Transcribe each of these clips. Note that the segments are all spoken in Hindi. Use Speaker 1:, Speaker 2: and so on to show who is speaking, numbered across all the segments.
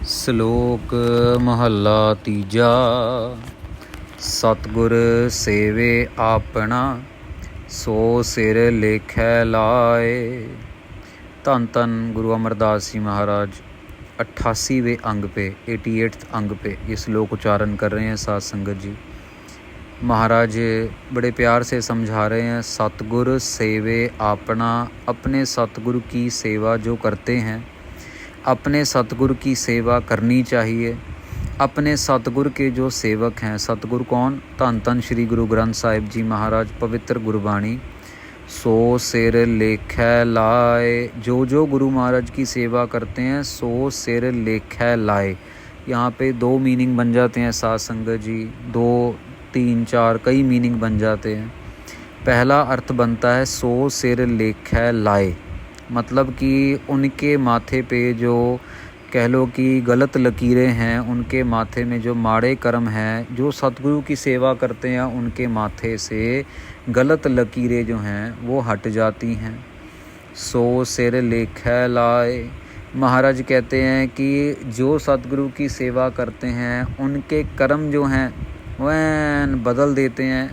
Speaker 1: ਸ਼ਲੋਕ ਮਹੱਲਾ ਤੀਜਾ। ਸਤਿਗੁਰ ਸੇਵੇ ਆਪਣਾ, ਸੋ ਸਿਰ ਲੇਖੈ ਲਾਏ। ਧੰਨ ਧੰਨ ਗੁਰੂ अमरदास जी महाराज 88वें अंग पे 88th अंग पे ये श्लोक उच्चारण कर रहे हैं साध संगत जी। महाराज बड़े प्यार से समझा रहे हैं, सतगुर सेवे आपना, अपने सतगुरु की सेवा जो करते हैं, अपने सतगुरु की सेवा करनी चाहिए। अपने सतगुरु के जो सेवक हैं, सतगुरु कौन? धन धन श्री गुरु ग्रंथ साहिब जी महाराज पवित्र गुरबाणी। सो सिर लेखै लाए, जो गुरु महाराज की सेवा करते हैं सो सिर लेखै लाए। यहाँ पे दो मीनिंग बन जाते हैं साध संगत जी, 2 3 4 कई मीनिंग बन जाते हैं। पहला अर्थ बनता है सो सिर लेखै लाए, मतलब कि उनके माथे पे जो कह लो कि गलत लकीरें हैं, उनके माथे में जो माड़े कर्म हैं, जो सतगुरु की सेवा करते हैं उनके माथे से गलत लकीरें जो हैं वो हट जाती हैं। सो सिर लेखै लाए, महाराज कहते हैं कि जो सतगुरु की सेवा करते हैं उनके कर्म जो हैं वह बदल देते हैं।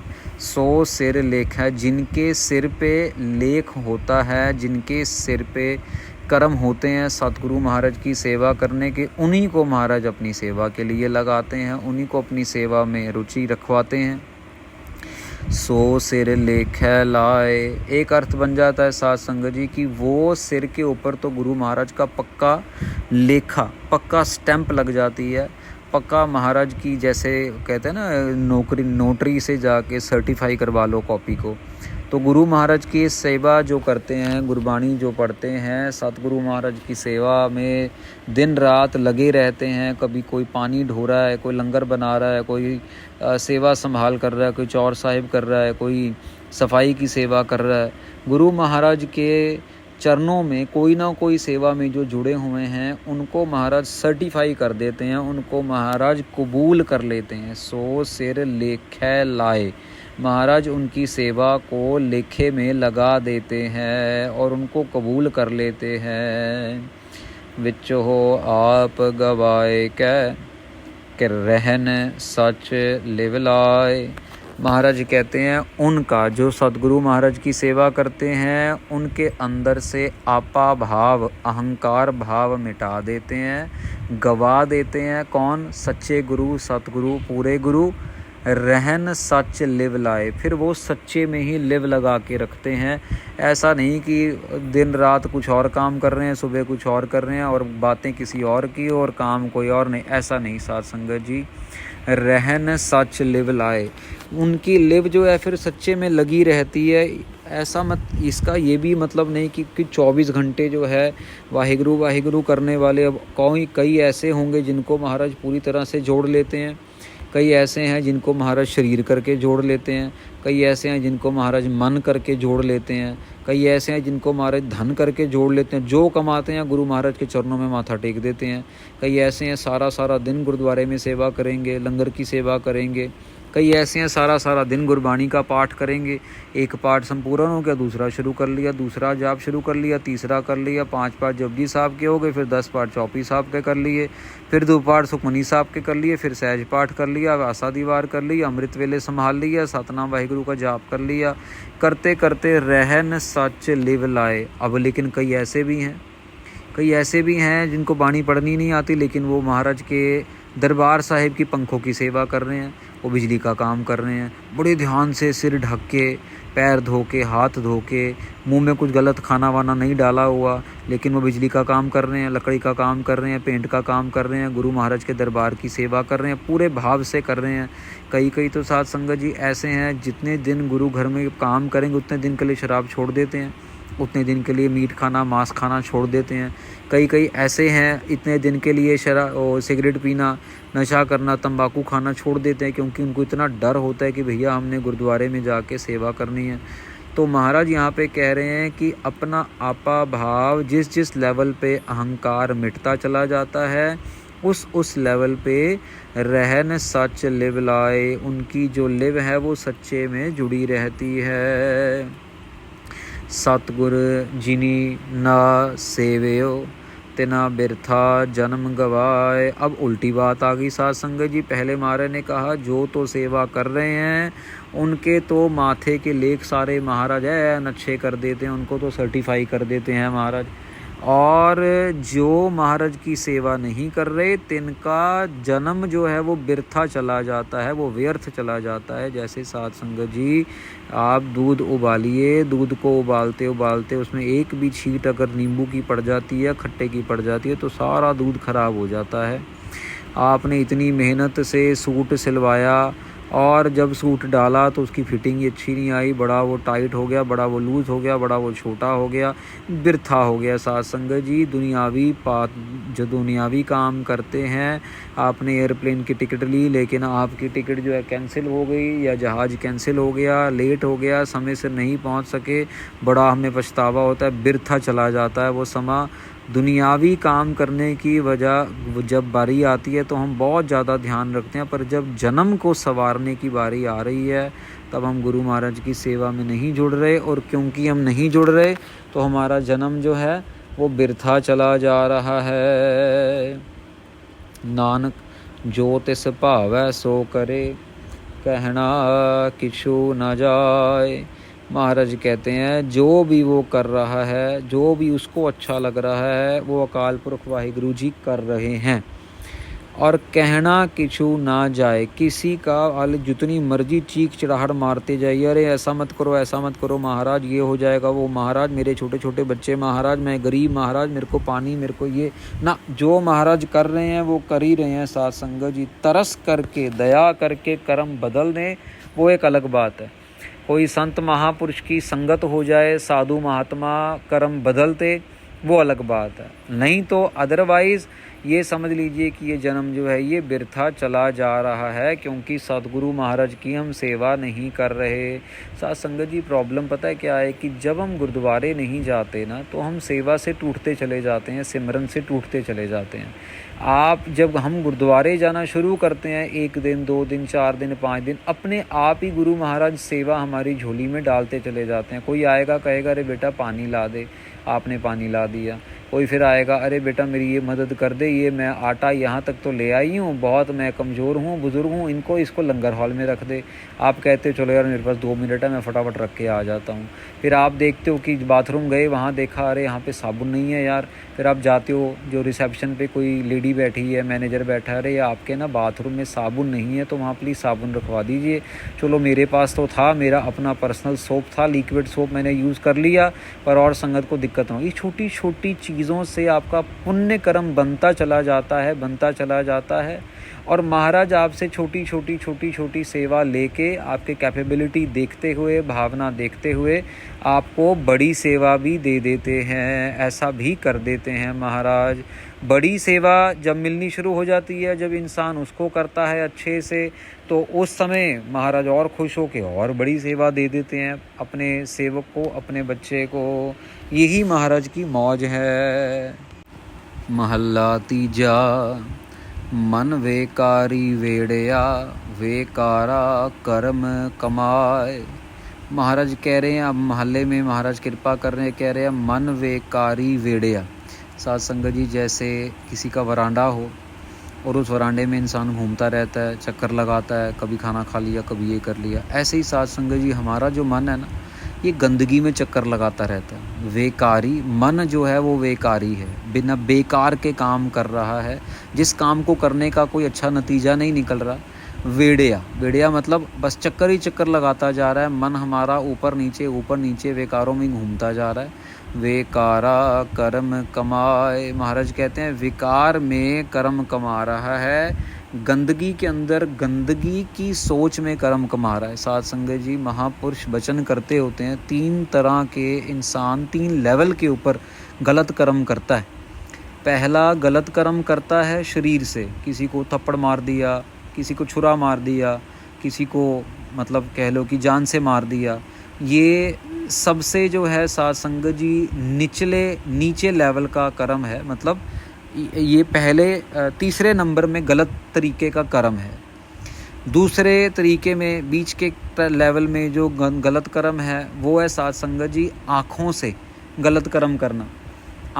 Speaker 1: सो सिर लेख है, जिनके सिर पे लेख होता है, जिनके सिर पे कर्म होते हैं सतगुरु महाराज की सेवा करने के, उन्हीं को महाराज अपनी सेवा के लिए लगाते हैं, उन्हीं को अपनी सेवा में रुचि रखवाते हैं। सो सिर लेख लाए, एक अर्थ बन जाता है साध संगत जी कि वो सिर के ऊपर तो गुरु महाराज का पक्का लेखा, पक्का स्टैंप लग जाती है, पक्का महाराज की, जैसे कहते हैं ना नोटरी से जाके सर्टिफाई करवा लो कॉपी को। तो गुरु महाराज की सेवा जो करते हैं, गुरबाणी जो पढ़ते हैं, सतगुरु महाराज की सेवा में दिन रात लगे रहते हैं। कभी कोई पानी ढो रहा है, कोई लंगर बना रहा है, कोई सेवा संभाल कर रहा है, कोई चौर साहिब कर रहा है, कोई सफाई की सेवा कर रहा है। गुरु महाराज के चरणों में कोई ना कोई सेवा में जो जुड़े हुए हैं उनको महाराज सर्टिफाई कर देते हैं, उनको महाराज कबूल कर लेते हैं। सो सिर लेखै लाए, महाराज उनकी सेवा को लेखे में लगा देते हैं और उनको कबूल कर लेते हैं। विच हो आप गवाए कै रहन सच लिव लाए, महाराज कहते हैं उनका, जो सतगुरु महाराज की सेवा करते हैं उनके अंदर से आपा भाव, अहंकार भाव मिटा देते हैं, गवा देते हैं। कौन? सच्चे गुरु, सतगुरु, पूरे गुरु। रहन सच लिव लाए, फिर वो सच्चे में ही लिव लगा के रखते हैं। ऐसा नहीं कि दिन रात कुछ और काम कर रहे हैं, सुबह कुछ और कर रहे हैं और बातें किसी और की और काम कोई और नहीं, ऐसा नहीं साध संगत जी। रहन सच लिव लाए, उनकी लिव जो है फिर सच्चे में लगी रहती है। ऐसा मत, इसका ये भी मतलब नहीं कि 24 घंटे जो है वाहिगुरु वाहिगुरु करने वाले। अब कई ऐसे होंगे जिनको महाराज पूरी तरह से जोड़ लेते हैं, कई ऐसे हैं जिनको महाराज शरीर करके जोड़ लेते हैं, कई ऐसे हैं जिनको महाराज मन करके जोड़ लेते हैं, कई ऐसे हैं जिनको महाराज धन करके जोड़ लेते हैं। जो कमाते हैं गुरु महाराज के चरणों में माथा टेक देते हैं। कई ऐसे हैं सारा दिन गुरुद्वारे में सेवा करेंगे, लंगर की सेवा करेंगे। कई ऐसे हैं सारा दिन गुरबाणी का पाठ करेंगे। एक पाठ संपूर्ण हो गया, दूसरा शुरू कर लिया, दूसरा जाप शुरू कर लिया, तीसरा कर लिया, 5 पाठ जपजी साहब के हो गए, फिर 10 पाठ चौपी साहब के कर लिए, फिर 2 पाठ सुखमनी साहब के कर लिए, फिर सहज पाठ कर लिया, आसा दीवार कर लिया, अमृत वेले संभाल लिया, सतनाम वाहिगुरु का जाप कर लिया। करते करते रहन सच लिव लाए। अब लेकिन कई ऐसे भी हैं जिनको बाणी पढ़नी नहीं आती, लेकिन वो महाराज के दरबार साहिब की पंखों की सेवा कर रहे हैं, वो बिजली का काम कर रहे हैं, बड़े ध्यान से सिर ढक के, पैर धो के, हाथ धो के, मुंह में कुछ गलत खाना वाना नहीं डाला हुआ, लेकिन वो बिजली का काम कर रहे हैं, लकड़ी का काम कर रहे हैं, पेंट का काम कर रहे हैं, गुरु महाराज के दरबार की सेवा कर रहे हैं, पूरे भाव से कर रहे हैं। कई तो साध संगत जी ऐसे हैं जितने दिन गुरु घर में काम करेंगे उतने दिन के लिए शराब छोड़ देते हैं, उतने दिन के लिए मीट खाना, मांस खाना छोड़ देते हैं। कई ऐसे हैं इतने दिन के लिए सिगरेट पीना, नशा करना, तंबाकू खाना छोड़ देते हैं, क्योंकि उनको इतना डर होता है कि भैया हमने गुरुद्वारे में जाके सेवा करनी है। तो महाराज यहाँ पे कह रहे हैं कि अपना आपा भाव, जिस लेवल पे अहंकार मिटता चला जाता है, उस लेवल पे रहन सच लिव लाए, उनकी जो लिव है वो सच्चे में जुड़ी रहती है। सतगुर जिनी ना सेवियो तिना बिरथा जन्म गवाए। अब उल्टी बात आ गई साध संगत जी। पहले महाराज ने कहा जो तो सेवा कर रहे हैं उनके तो माथे के लेख सारे महाराज है नच्छे कर देते हैं, उनको तो सर्टिफाई कर देते हैं महाराज। और जो महाराज की सेवा नहीं कर रहे तिनका जन्म जो है वो बिरथा चला जाता है, वो व्यर्थ चला जाता है। जैसे साध संगत जी आप दूध उबालिए, दूध को उबालते उबालते उसमें एक भी छींट अगर नींबू की पड़ जाती है, खट्टे की पड़ जाती है, तो सारा दूध खराब हो जाता है। आपने इतनी मेहनत से सूट सिलवाया और जब सूट डाला तो उसकी फिटिंग अच्छी नहीं आई, बड़ा वो टाइट हो गया, बड़ा वो लूज़ हो गया, बड़ा वो छोटा हो गया, बिरथा हो गया। साध संगत जी जो दुनियावी काम करते हैं, आपने एयरप्लेन की टिकट ली लेकिन आपकी टिकट जो है कैंसिल हो गई या जहाज़ कैंसिल हो गया, लेट हो गया, समय से नहीं पहुंच सके, बड़ा हमें पछतावा होता है, बिरथा चला जाता है वो समय। दुनियावी काम करने की वजह जब बारी आती है तो हम बहुत ज़्यादा ध्यान रखते हैं, पर जब जन्म को संवारने की बारी आ रही है तब हम गुरु महाराज की सेवा में नहीं जुड़ रहे। और क्योंकि हम नहीं जुड़ रहे तो हमारा जन्म जो है वो बिरथा चला जा रहा है। नानक जो तिस भावै सो करे, कहना किछु न जाए। महाराज कहते हैं जो भी वो कर रहा है, जो भी उसको अच्छा लग रहा है, वो अकाल पुरख वाहिगुरु जी कर रहे हैं। और कहना किछु ना जाए, किसी का जितनी मर्जी चीख चिढ़ाहट मारते जाइए, अरे ऐसा मत करो, ऐसा मत करो महाराज, ये हो जाएगा, वो महाराज मेरे छोटे छोटे बच्चे महाराज, मैं गरीब महाराज, मेरे को पानी, मेरे को ये ना, जो महाराज कर रहे हैं वो कर ही रहे हैं। साध संगत जी तरस करके दया करके कर्म बदल दें वो एक अलग बात है। कोई संत महापुरुष की संगत हो जाए, साधु महात्मा कर्म बदलते, वो अलग बात है। नहीं तो अदरवाइज़ ये समझ लीजिए कि ये जन्म जो है ये बिरथा चला जा रहा है, क्योंकि सदगुरु महाराज की हम सेवा नहीं कर रहे। साध संगत जी प्रॉब्लम पता है क्या है कि जब हम गुरुद्वारे नहीं जाते ना तो हम सेवा से टूटते चले जाते हैं, सिमरन से टूटते चले जाते हैं। जब हम गुरुद्वारे जाना शुरू करते हैं 1 दिन 2 दिन 4 दिन 5 दिन, अपने आप ही गुरु महाराज सेवा हमारी झोली में डालते चले जाते हैं। कोई आएगा कहेगा अरे बेटा पानी ला दे, आपने पानी ला दिया। कोई फिर आएगा अरे बेटा मेरी ये मदद कर दे, ये मैं आटा यहाँ तक तो ले आई हूँ, बहुत मैं कमज़ोर हूँ, बुज़ुर्ग हूँ, इसको लंगर हॉल में रख दे। आप कहते हो चलो यार मेरे पास 2 मिनट है, मैं फटाफट रख के आ जाता हूँ। फिर आप देखते हो कि बाथरूम गए, वहाँ देखा अरे यहाँ पे साबुन नहीं है यार। फिर आप जाते हो, जो रिसेप्शन पे कोई लेडी बैठी है, मैनेजर बैठा है, अरे आपके ना बाथरूम में साबुन नहीं है तो वहाँ प्लीज़ साबुन रखवा दीजिए। चलो मेरे पास तो था, मेरा अपना पर्सनल सोप था, लिक्विड सोप मैंने यूज़ कर लिया, पर और संगत को दिक्कत हो। ये छोटी छोटी चीज़ों से आपका पुण्य कर्म बनता चला जाता है, बनता चला जाता है। और महाराज आपसे छोटी छोटी सेवा लेके, आपके कैपेबिलिटी देखते हुए, भावना देखते हुए आपको बड़ी सेवा भी दे देते हैं, ऐसा भी कर देते हैं महाराज। बड़ी सेवा जब मिलनी शुरू हो जाती है, जब इंसान उसको करता है अच्छे से, तो उस समय महाराज और खुश होकर और बड़ी सेवा दे देते हैं अपने सेवक को, अपने बच्चे को। यही महाराज की मौज है। महला तीजा, मन वेकारी वेड़िया, वेकारा कर्म कमाए। महाराज कह रहे हैं, अब महल्ले में महाराज कृपा कर रहे हैं, कह रहे हैं मन वेकारी वेड़िया। साध संगत जी जैसे किसी का वरांडा हो और उस वरांडे में इंसान घूमता रहता है, चक्कर लगाता है, कभी खाना खा लिया, कभी ये कर लिया, ऐसे ही साध संगत जी हमारा जो मन है ना, ये गंदगी में चक्कर लगाता रहता है। वेकारी मन जो है वो वेकारी है, बिना बेकार के काम कर रहा है, जिस काम को करने का कोई अच्छा नतीजा नहीं निकल रहा। वेड़िया मतलब बस चक्कर ही चक्कर लगाता जा रहा है, मन हमारा ऊपर नीचे वेकारों में घूमता जा रहा है। वेकारा कर्म कमाए, महाराज कहते हैं विकार में कर्म कमा रहा है, गंदगी के अंदर गंदगी की सोच में कर्म कमा रहा है। साध संगत जी महापुरुष वचन करते होते हैं 3 तरह के इंसान 3 लेवल के ऊपर गलत कर्म करता है। पहला गलत कर्म करता है शरीर से, किसी को थप्पड़ मार दिया, किसी को छुरा मार दिया, किसी को मतलब कह लो कि जान से मार दिया। ये सबसे जो है साध संगत जी नीचे लेवल का कर्म है, मतलब ये पहले 3रे नंबर में गलत तरीके का कर्म है। दूसरे तरीके में बीच के लेवल में जो गलत कर्म है वो है साध संगत जी आँखों से गलत कर्म करना।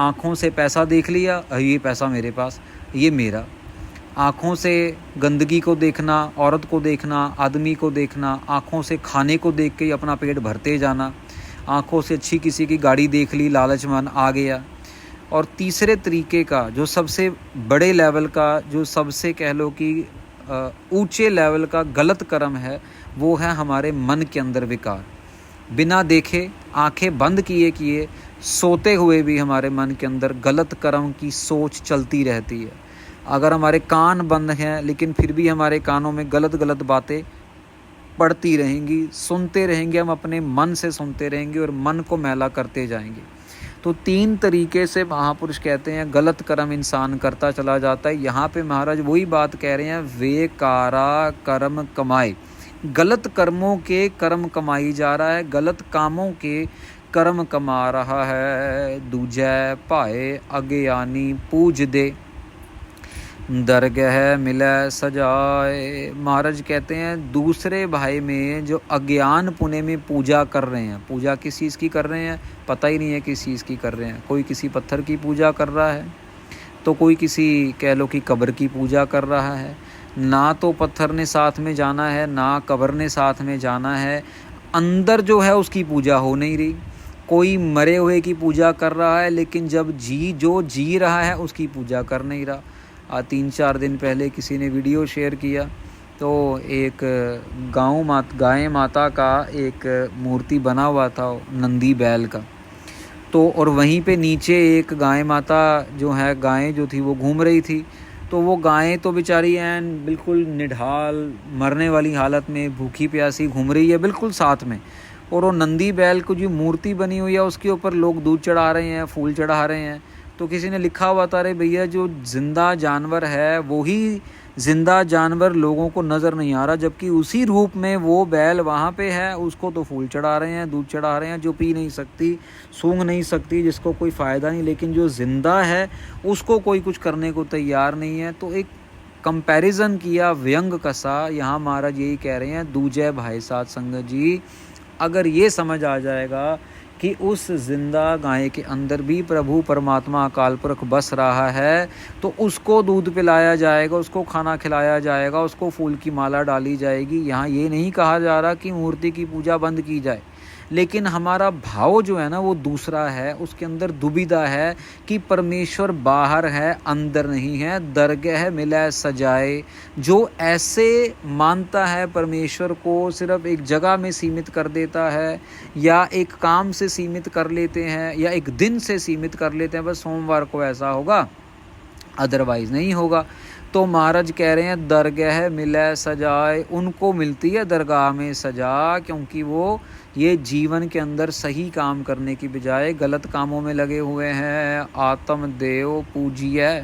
Speaker 1: आँखों से पैसा देख लिया, ये पैसा मेरे पास, ये मेरा। आँखों से गंदगी को देखना, औरत को देखना, आदमी को देखना, आँखों से खाने को देख के अपना पेट भरते जाना, आँखों से अच्छी किसी की गाड़ी देख ली, लालच मन आ गया। और तीसरे तरीके का जो सबसे बड़े लेवल का, जो सबसे कह लो कि ऊंचे लेवल का गलत कर्म है, वो है हमारे मन के अंदर विकार। बिना देखे, आंखें बंद किए सोते हुए भी हमारे मन के अंदर गलत कर्म की सोच चलती रहती है। अगर हमारे कान बंद हैं लेकिन फिर भी हमारे कानों में गलत बातें पड़ती रहेंगी, सुनते रहेंगे, हम अपने मन से सुनते रहेंगे और मन को मैला करते जाएंगे। तो 3 तरीके से महापुरुष कहते हैं गलत कर्म इंसान करता चला जाता है। यहाँ पे महाराज वही बात कह रहे हैं, वे कारा कर्म कमाए। गलत कर्मों के कर्म कमाई जा रहा है, गलत कामों के कर्म कमा रहा है। दूजै भाए अज्ञानी पूज दे, दरगह मिले सजाए। महाराज कहते हैं दूसरे भाई में जो अज्ञान पुणे में पूजा कर रहे हैं, पूजा किस चीज़ की कर रहे हैं पता ही नहीं है किस चीज़ की कर रहे हैं। कोई किसी पत्थर की पूजा कर रहा है, तो कोई किसी कह लो कि कब्र की पूजा कर रहा है। ना तो पत्थर ने साथ में जाना है, ना कब्र ने साथ में जाना है, अंदर जो है उसकी पूजा हो नहीं रही। कोई मरे हुए की पूजा कर रहा है, लेकिन जब जो जी रहा है उसकी पूजा कर नहीं रहा। 3-4 दिन पहले किसी ने वीडियो शेयर किया, तो एक गाय माता का एक मूर्ति बना हुआ था नंदी बैल का, तो और वहीं पे नीचे एक गाय माता जो है, गाय जो थी वो घूम रही थी। तो वो गाय तो बेचारी एन बिल्कुल निढाल मरने वाली हालत में भूखी प्यासी घूम रही है बिल्कुल साथ में, और वो नंदी बैल को जो मूर्ति बनी हुई है उसके ऊपर लोग दूध चढ़ा रहे हैं, फूल चढ़ा रहे हैं। तो किसी ने लिखा हुआ था, अरे भैया जो जिंदा जानवर है वही जिंदा जानवर लोगों को नज़र नहीं आ रहा, जबकि उसी रूप में वो बैल वहाँ पे है, उसको तो फूल चढ़ा रहे हैं, दूध चढ़ा रहे हैं, जो पी नहीं सकती, सूंघ नहीं सकती, जिसको कोई फ़ायदा नहीं, लेकिन जो ज़िंदा है उसको कोई कुछ करने को तैयार नहीं है। तो एक कंपैरिजन किया, व्यंग कसा। यहाँ महाराज यही कह रहे हैं, दूजै भाई साथ संगत जी, अगर ये समझ आ जाएगा कि उस जिंदा गाय के अंदर भी प्रभु परमात्मा अकाल पुरख बस रहा है, तो उसको दूध पिलाया जाएगा, उसको खाना खिलाया जाएगा, उसको फूल की माला डाली जाएगी। यहाँ ये नहीं कहा जा रहा कि मूर्ति की पूजा बंद की जाए, लेकिन हमारा भाव जो है ना वो दूसरा है। उसके अंदर दुविधा है कि परमेश्वर बाहर है अंदर नहीं है। दरगह मिले सजाए, जो ऐसे मानता है परमेश्वर को, सिर्फ एक जगह में सीमित कर देता है, या एक काम से सीमित कर लेते हैं, या एक दिन से सीमित कर लेते हैं, बस सोमवार को ऐसा होगा अदरवाइज नहीं होगा। तो महाराज कह रहे हैं दरगह मिले सजाए, उनको मिलती है दरगाह में सजा, क्योंकि वो ये जीवन के अंदर सही काम करने की बजाय गलत कामों में लगे हुए हैं। आत्म देव पूजिए,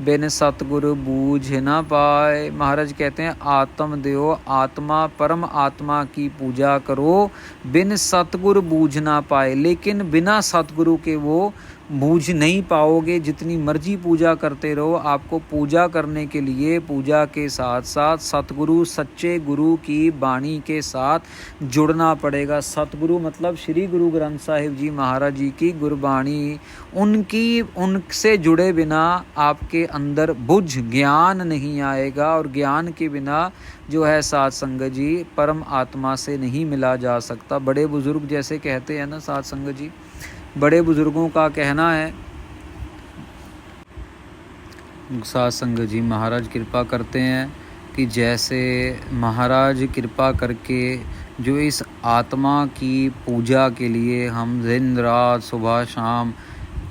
Speaker 1: बिन सतगुरु बूझ ना पाए। महाराज कहते हैं आत्म देव, आत्मा परम आत्मा की पूजा करो, बिन सतगुरु बूझ ना पाए। लेकिन बिना सतगुरु के वो बूझ नहीं पाओगे। जितनी मर्जी पूजा करते रहो, आपको पूजा करने के लिए पूजा के साथ साथ सतगुरु, सच्चे गुरु की वाणी के साथ जुड़ना पड़ेगा। सतगुरु मतलब श्री गुरु ग्रंथ साहिब जी महाराज जी की गुरबाणी, उनसे जुड़े बिना आपके अंदर बुझ ज्ञान नहीं आएगा, और ज्ञान के बिना जो है साध संगत जी परम आत्मा से नहीं मिला जा सकता। बड़े बुजुर्ग जैसे कहते हैं ना साध संगत जी, बड़े बुजुर्गों का कहना है, साध संगत जी महाराज कृपा करते हैं कि जैसे महाराज कृपा करके जो इस आत्मा की पूजा के लिए हम दिन रात सुबह शाम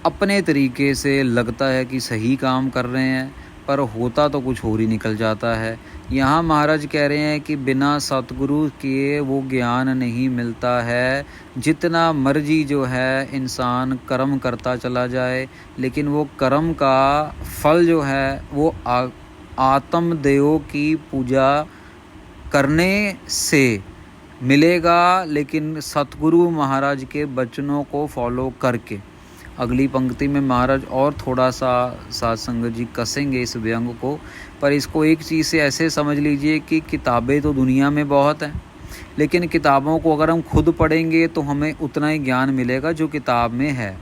Speaker 1: अपने तरीके से लगता है कि सही काम कर रहे हैं, पर होता तो कुछ और ही निकल जाता है। यहाँ महाराज कह रहे हैं कि बिना सतगुरु के वो ज्ञान नहीं मिलता है। जितना मर्जी जो है इंसान कर्म करता चला जाए, लेकिन वो कर्म का फल जो है वो आत्म देव की पूजा करने से मिलेगा, लेकिन सतगुरु महाराज के वचनों को फॉलो करके। अगली पंक्ति में महाराज और थोड़ा सा साध संगत जी कसेंगे इस व्यंग को, पर इसको एक चीज़ से ऐसे समझ लीजिए कि किताबें तो दुनिया में बहुत हैं, लेकिन किताबों को अगर हम खुद पढ़ेंगे तो हमें उतना ही ज्ञान मिलेगा जो किताब में है।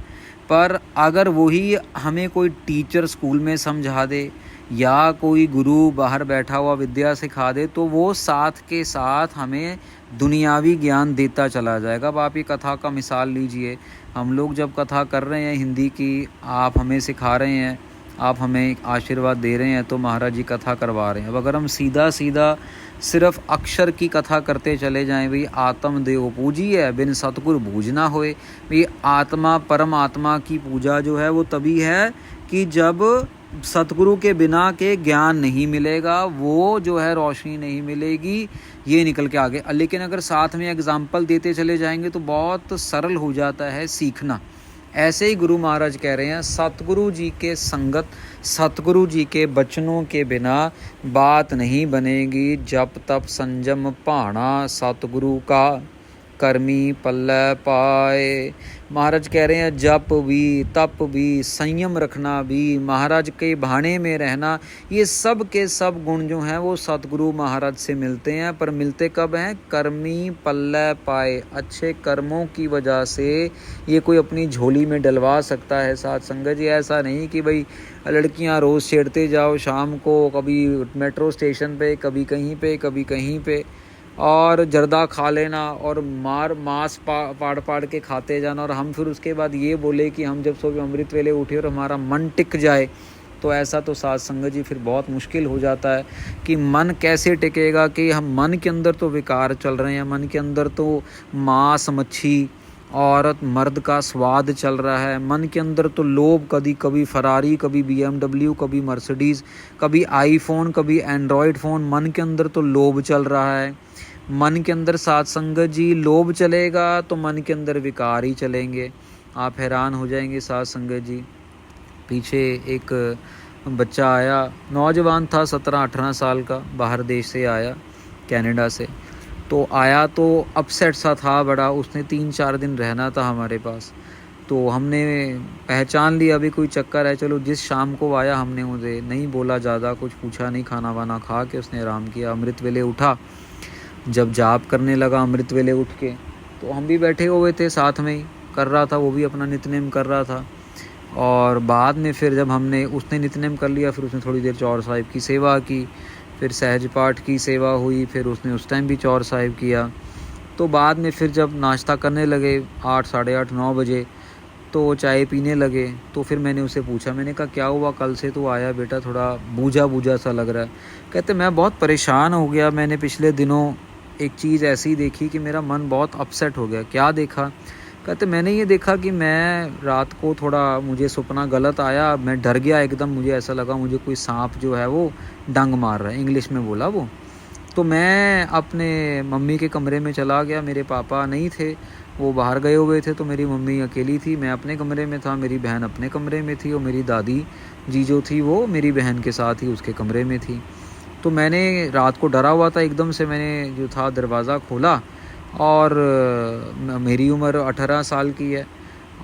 Speaker 1: पर अगर वही हमें कोई टीचर स्कूल में समझा दे या कोई गुरु बाहर बैठा हुआ विद्या सिखा दे तो वो साथ के साथ हमें दुनियावी ज्ञान देता चला जाएगा। अब आप ये कथा का मिसाल लीजिए, हम लोग जब कथा कर रहे हैं हिंदी की, आप हमें सिखा रहे हैं, आप हमें आशीर्वाद दे रहे हैं, तो महाराज जी कथा करवा रहे हैं। अब अगर हम सीधा सीधा सिर्फ अक्षर की कथा करते चले जाएं, भाई आत्म देव पूजिए बिन सतगुरु बूझ ना होए, भाई आत्मा परमात्मा की पूजा जो है वो तभी है कि जब सतगुरु के बिना के ज्ञान नहीं मिलेगा, वो जो है रोशनी नहीं मिलेगी, ये निकल के आगे। लेकिन अगर साथ में एग्जाम्पल देते चले जाएंगे तो बहुत सरल हो जाता है सीखना। ऐसे ही गुरु महाराज कह रहे हैं, सतगुरु जी के संगत, सतगुरु जी के बचनों के बिना बात नहीं बनेगी। जप तप संयम भाना सतगुरु का कर्मी पल्ले पाए। महाराज कह रहे हैं जप भी, तप भी, संयम रखना भी, महाराज के भाने में रहना, ये सब के सब गुण जो हैं वो सतगुरु महाराज से मिलते हैं। पर मिलते कब हैं? कर्मी पल्ले पाए, अच्छे कर्मों की वजह से ये कोई अपनी झोली में डलवा सकता है। साथ संगत जी, ऐसा नहीं कि भाई लड़कियां रोज़ छेड़ते जाओ शाम को, कभी मेट्रो स्टेशन पे, कभी कहीं पे, कभी कहीं पे, और जर्दा खा लेना और मांस पाड़ के खाते जाना, और हम फिर उसके बाद ये बोले कि हम जब सुबह अमृत वेले उठे और हमारा मन टिक जाए। तो ऐसा तो साथ संगत जी फिर बहुत मुश्किल हो जाता है कि मन कैसे टिकेगा, कि हम मन के अंदर तो विकार चल रहे हैं, मन के अंदर तो मांस मच्छी औरत मर्द का स्वाद चल रहा है, मन के अंदर तो लोभ, कभी फरारी, कभी BMW, कभी मर्सिडीज़, कभी आईफोन, कभी एंड्रॉयड फ़ोन, मन के अंदर तो लोभ चल रहा है। मन के अंदर साथ संगत जी लोभ चलेगा तो मन के अंदर विकार ही चलेंगे। आप हैरान हो जाएंगे साथ संगत जी। पीछे एक बच्चा आया, नौजवान था, 17-18 साल का, बाहर देश से आया, कनाडा से। तो आया तो अपसेट सा था बड़ा, उसने 3-4 दिन रहना था हमारे पास। तो हमने पहचान लिया अभी कोई चक्कर है, चलो जिस शाम को आया हमने मुझे नहीं बोला, ज़्यादा कुछ पूछा नहीं, खाना वाना खा के उसने आराम किया। अमृत वेले उठा, जब जाप करने लगा अमृत वेले उठ के, तो हम भी बैठे हुए थे, साथ में ही कर रहा था, वो भी अपना नित्यनेम कर रहा था। और बाद में फिर जब उसने नित्यनेम कर लिया, फिर उसने थोड़ी देर चौर साहिब की सेवा की, फिर सहज पाठ की सेवा हुई, फिर उसने उस टाइम भी चौर साहिब किया। तो बाद में फिर जब नाश्ता करने लगे 8, साढ़े 8, 9 बजे, तो चाय पीने लगे। तो फिर मैंने उसे पूछा, मैंने कहा क्या हुआ, कल से तो आया बेटा, थोड़ा बूझा बूझा सा लग रहा है। कहते मैं बहुत परेशान हो गया, मैंने पिछले दिनों एक चीज़ ऐसी देखी कि मेरा मन बहुत अपसेट हो गया। क्या देखा? कहते मैंने ये देखा कि मैं रात को थोड़ा, मुझे सपना गलत आया, मैं डर गया एकदम, मुझे ऐसा लगा मुझे कोई सांप जो है वो डंग मार रहा है, इंग्लिश में बोला वो। तो मैं अपने मम्मी के कमरे में चला गया, मेरे पापा नहीं थे, वो बाहर गए हुए थे, तो मेरी मम्मी अकेली थी, मैं अपने कमरे में था, मेरी बहन अपने कमरे में थी, और मेरी दादी जी जो थी वो मेरी बहन के साथ ही उसके कमरे में थी। तो मैंने रात को डरा हुआ था, एकदम से मैंने जो था दरवाज़ा खोला, और मेरी उम्र 18 साल की है,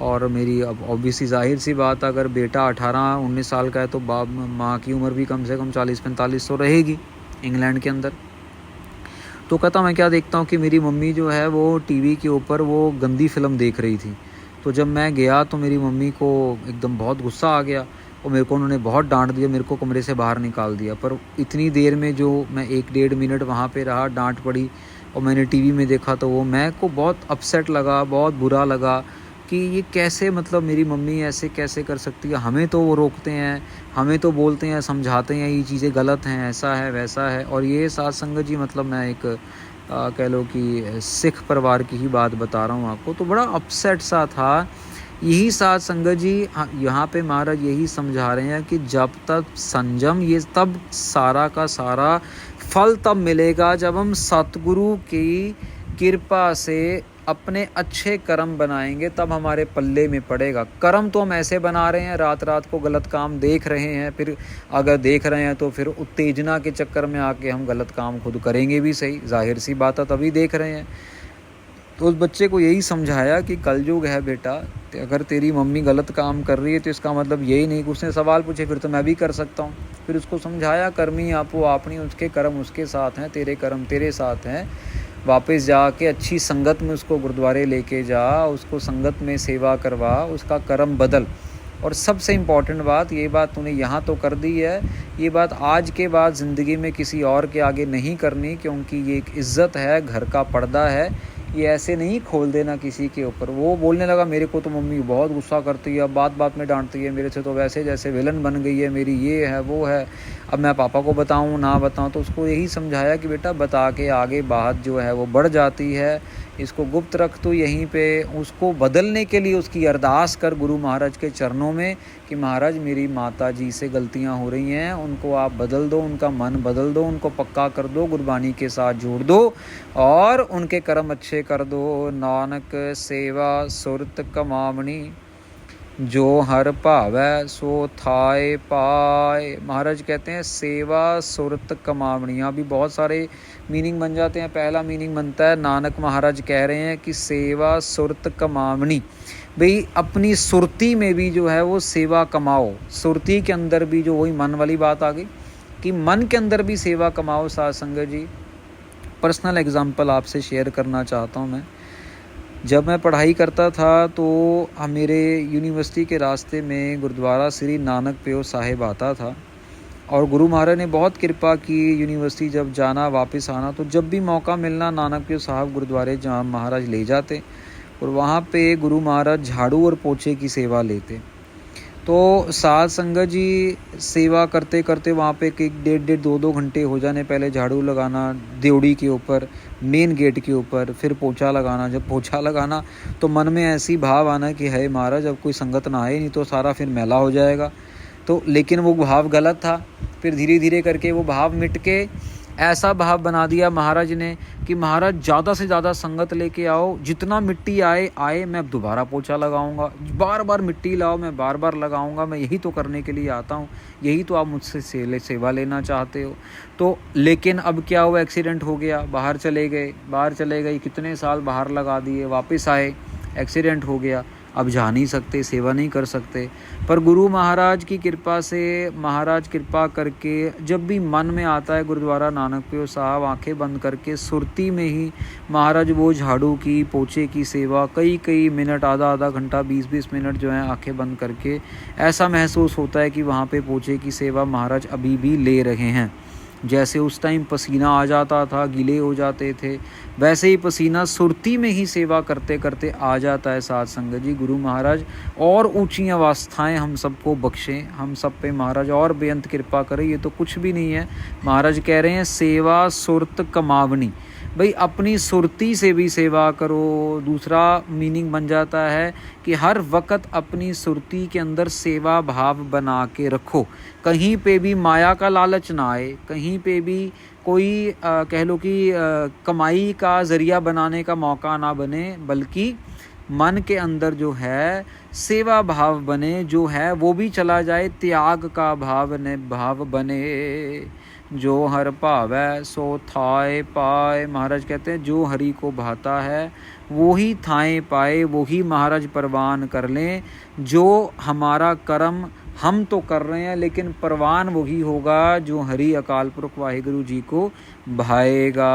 Speaker 1: और मेरी अब ऑब्वियसली जाहिर सी बात, अगर बेटा 18-19 साल का है तो बाप माँ की उम्र भी कम से कम 40-45 तो रहेगी इंग्लैंड के अंदर। तो कहता मैं क्या देखता हूँ कि मेरी मम्मी जो है वो टीवी के ऊपर वो गंदी फिल्म देख रही थी। तो जब मैं गया तो मेरी मम्मी को एकदम बहुत गुस्सा आ गया, और मेरे को उन्होंने बहुत डांट दिया, मेरे को कमरे से बाहर निकाल दिया। पर इतनी देर में जो मैं 1-1.5 मिनट वहाँ पे रहा, डांट पड़ी, और मैंने टीवी में देखा, तो वो मैं को बहुत अपसेट लगा, बहुत बुरा लगा कि ये कैसे, मतलब मेरी मम्मी ऐसे कैसे कर सकती है। हमें तो वो रोकते हैं, हमें तो बोलते हैं, समझाते हैं ये चीज़ें गलत हैं, ऐसा है वैसा है। और ये साथ संगत जी, मतलब मैं एक कह लो कि सिख परिवार की ही बात बता रहा हूँ आपको, तो बड़ा अपसेट सा था। यही साथ संगत जी यहाँ पे महाराज यही समझा रहे हैं कि जब तक संयम, ये तब सारा का सारा फल तब मिलेगा जब हम सतगुरु की कृपा से अपने अच्छे कर्म बनाएंगे, तब हमारे पल्ले में पड़ेगा। कर्म तो हम ऐसे बना रहे हैं, रात रात को गलत काम देख रहे हैं, फिर अगर देख रहे हैं तो फिर उत्तेजना के चक्कर में आके हम गलत काम खुद करेंगे भी, सही जाहिर सी बात है, तभी देख रहे हैं। तो उस बच्चे को यही समझाया कि कलयुग है बेटा, अगर तेरी मम्मी गलत काम कर रही है तो इसका मतलब यही नहीं कि, उसने सवाल पूछे फिर तो मैं भी कर सकता हूँ। फिर उसको समझाया कर्मी आपो आपनी, उसके कर्म उसके साथ हैं, तेरे कर्म तेरे साथ हैं। वापस जाके अच्छी संगत में उसको गुरुद्वारे लेके जा, उसको संगत में सेवा करवा, उसका कर्म बदल। और सबसे इम्पॉर्टेंट बात, ये बात तूने यहाँ तो कर दी है, ये बात आज के बाद ज़िंदगी में किसी और के आगे नहीं करनी, क्योंकि ये एक इज़्ज़त है, घर का पर्दा है, ये ऐसे नहीं खोल देना किसी के ऊपर। वो बोलने लगा मेरे को तो मम्मी बहुत गुस्सा करती है, बात बात में डांटती है, मेरे से तो वैसे जैसे विलन बन गई है मेरी, ये है वो है, अब मैं पापा को बताऊं ना बताऊं। तो उसको यही समझाया कि बेटा बता के आगे बात जो है वो बढ़ जाती है, इसको गुप्त रख तो यहीं पे। उसको बदलने के लिए उसकी अरदास कर गुरु महाराज के चरणों में कि महाराज मेरी माता जी से गलतियां हो रही हैं, उनको आप बदल दो, उनका मन बदल दो, उनको पक्का कर दो, गुरबानी के साथ जोड़ दो और उनके कर्म अच्छे कर दो। नानक सेवा सुरत कमावनी, जो हर भावै सो थाए पाए। महाराज कहते हैं सेवा सुरत कमावनी, यहाँ भी बहुत सारे मीनिंग बन जाते हैं। पहला मीनिंग बनता है, नानक महाराज कह रहे हैं कि सेवा सुरत कमावनी, भाई अपनी सुरती में भी जो है वो सेवा कमाओ। सुरती के अंदर भी जो वही मन वाली बात आ गई कि मन के अंदर भी सेवा कमाओ। साध संगत जी, पर्सनल एग्जाम्पल आपसे शेयर करना चाहता हूँ मैं। जब मैं पढ़ाई करता था तो मेरे यूनिवर्सिटी के रास्ते में गुरुद्वारा श्री नानक पेव साहिब आता था, और गुरु महाराज ने बहुत कृपा की। यूनिवर्सिटी जब जाना वापस आना, तो जब भी मौका मिलना नानक पेव साहब गुरुद्वारे जहाँ महाराज ले जाते, और वहाँ पे गुरु महाराज झाड़ू और पोछे की सेवा लेते। तो साध संगत जी सेवा करते करते वहाँ पे एक 1.5-2 घंटे हो जाने। पहले झाड़ू लगाना देवड़ी के ऊपर, मेन गेट के ऊपर, फिर पोछा लगाना। जब पोछा लगाना तो मन में ऐसी भाव आना कि है महाराज अब कोई संगत ना आए, नहीं तो सारा फिर मैला हो जाएगा। तो लेकिन वो भाव गलत था। फिर धीरे धीरे करके वो भाव मिट के ऐसा भाव बना दिया महाराज ने कि महाराज ज़्यादा से ज़्यादा संगत लेके आओ, जितना मिट्टी आए मैं दोबारा पोछा लगाऊंगा, बार बार मिट्टी लाओ मैं बार बार लगाऊंगा, मैं यही तो करने के लिए आता हूँ, यही तो आप मुझसे सेवा लेना चाहते हो। तो लेकिन अब क्या हुआ, एक्सीडेंट हो गया, बाहर चले गए, कितने साल बाहर लगा दिए, वापस आए, एक्सीडेंट हो गया, अब जा नहीं सकते, सेवा नहीं कर सकते। पर गुरु महाराज की कृपा से महाराज कृपा करके जब भी मन में आता है गुरुद्वारा नानक पेव साहब, आंखें बंद करके सुरती में ही महाराज वो झाड़ू की पोछे की सेवा कई मिनट, आधा घंटा, 20 मिनट जो है आंखें बंद करके ऐसा महसूस होता है कि वहाँ पे पोछे की सेवा महाराज अभी भी ले रहे हैं। जैसे उस टाइम पसीना आ जाता था, गीले हो जाते थे, वैसे ही पसीना सुरती में ही सेवा करते करते आ जाता है। साध संगत जी, गुरु महाराज और ऊंची अवस्थाएं हम सबको बख्शें, हम सब पे महाराज और बेअंत कृपा करें। ये तो कुछ भी नहीं है। महाराज कह रहे हैं सेवा सुरत कमावनी, भाई अपनी सुरती से भी सेवा करो। दूसरा मीनिंग बन जाता है कि हर वक्त अपनी सुरती के अंदर सेवा भाव बना के रखो, कहीं पे भी माया का लालच ना आए, कहीं पे भी कोई कह लो कि कमाई का ज़रिया बनाने का मौका ना बने, बल्कि मन के अंदर जो है सेवा भाव बने, जो है वो भी चला जाए, त्याग का भाव बने। जो हर भावै सो थाए पाए, महाराज कहते हैं जो हरि को भाता है वो ही थाए पाए, वो ही महाराज परवान कर लें। जो हमारा कर्म हम तो कर रहे हैं, लेकिन परवान वही होगा जो हरि अकाल पुरख वाहिगुरु जी को भाएगा।